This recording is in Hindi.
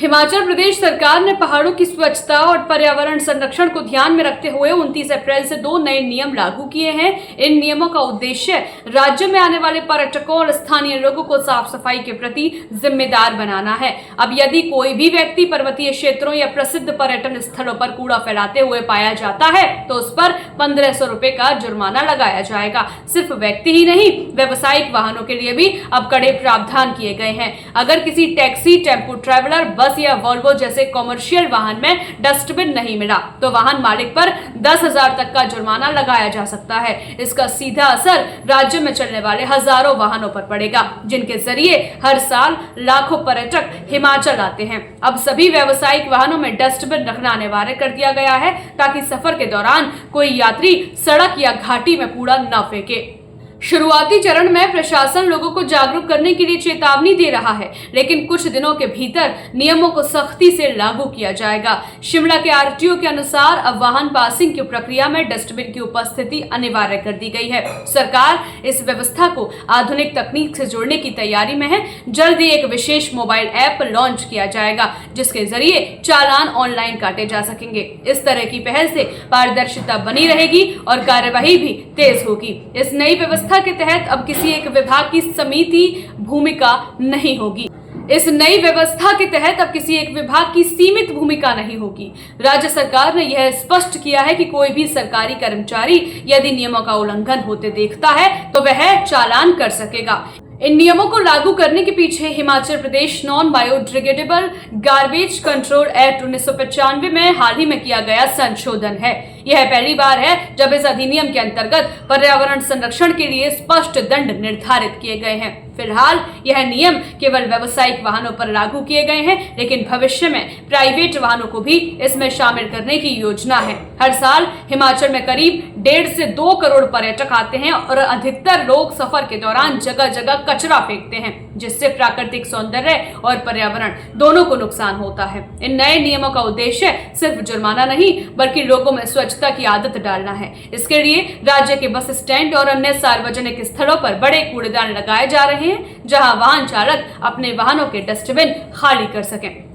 हिमाचल प्रदेश सरकार ने पहाड़ों की स्वच्छता और पर्यावरण संरक्षण को ध्यान में रखते हुए 29 अप्रैल से 2 नए नियम लागू किए हैं। इन नियमों का उद्देश्य राज्य में आने वाले पर्यटकों और स्थानीय लोगों को साफ सफाई के प्रति जिम्मेदार बनाना है। अब यदि कोई भी व्यक्ति पर्वतीय क्षेत्रों या प्रसिद्ध पर्यटन स्थलों पर कूड़ा फैलाते हुए पाया जाता है तो उस पर 1500 रुपए का जुर्माना लगाया जाएगा। सिर्फ व्यक्ति ही नहीं, व्यावसायिक वाहनों के लिए भी अब कड़े प्रावधान किए गए हैं। अगर किसी टैक्सी, टेम्पो ट्रैवलर, बस या वॉल्वो जैसे कॉमर्शियल वाहन में डस्टबिन नहीं मिला तो वाहन मालिक पर 10,000 तक का जुर्माना लगाया जा सकता है। इसका सीधा असर राज्य में चलने वाले हजारों वाहनों पर पड़ेगा, जिनके जरिए हर साल लाखों पर्यटक हिमाचल आते हैं। अब सभी व्यावसायिक वाहनों में डस्टबिन रखना अनिवार्य कर दिया गया है ताकि सफर के दौरान कोई यात्री सड़क या घाटी में कूड़ा न फेंके। शुरुआती चरण में प्रशासन लोगों को जागरूक करने के लिए चेतावनी दे रहा है, लेकिन कुछ दिनों के भीतर नियमों को सख्ती से लागू किया जाएगा। शिमला के आरटीओ के अनुसार अब वाहन पासिंग की प्रक्रिया में डस्टबिन की उपस्थिति अनिवार्य कर दी गई है। सरकार इस व्यवस्था को आधुनिक तकनीक से जोड़ने की तैयारी में है। जल्द ही एक विशेष मोबाइल ऐप लॉन्च किया जाएगा, जिसके जरिए चालान ऑनलाइन काटे जा सकेंगे। इस तरह की पहल से पारदर्शिता बनी रहेगी और कार्यवाही भी तेज होगी। इस नई व्यवस्था के तहत अब किसी एक विभाग की समिति भूमिका नहीं होगी। इस नई व्यवस्था के तहत अब किसी एक विभाग की सीमित भूमिका नहीं होगी। राज्य सरकार ने यह स्पष्ट किया है कि कोई भी सरकारी कर्मचारी यदि नियमों का उल्लंघन होते देखता है तो वह चालान कर सकेगा। इन नियमों को लागू करने के पीछे Himachal Pradesh non biodegradable garbage control act 1995 में हाल ही में किया गया संशोधन है। यह पहली बार है जब इस अधिनियम के अंतर्गत पर्यावरण संरक्षण के लिए स्पष्ट दंड निर्धारित किए गए हैं। फिलहाल यह नियम केवल व्यावसायिक वाहनों पर लागू किए गए हैं, लेकिन भविष्य में प्राइवेट वाहनों को भी इसमें शामिल करने की योजना है। हर साल हिमाचल में करीब 1.5 से 2 करोड़ पर्यटक आते हैं और अधिकतर लोग सफर के दौरान जगह जगह कचरा फेंकते हैं, जिससे प्राकृतिक सौंदर्य और पर्यावरण दोनों को नुकसान होता है। इन नए नियमों का उद्देश्य सिर्फ जुर्माना नहीं बल्कि लोगों में स्वच्छता की आदत डालना है। इसके लिए राज्य के बस स्टैंड और अन्य सार्वजनिक स्थलों पर बड़े कूड़ेदान लगाए जा रहे हैं, जहां वाहन चालक अपने वाहनों के डस्टबिन खाली कर सकें।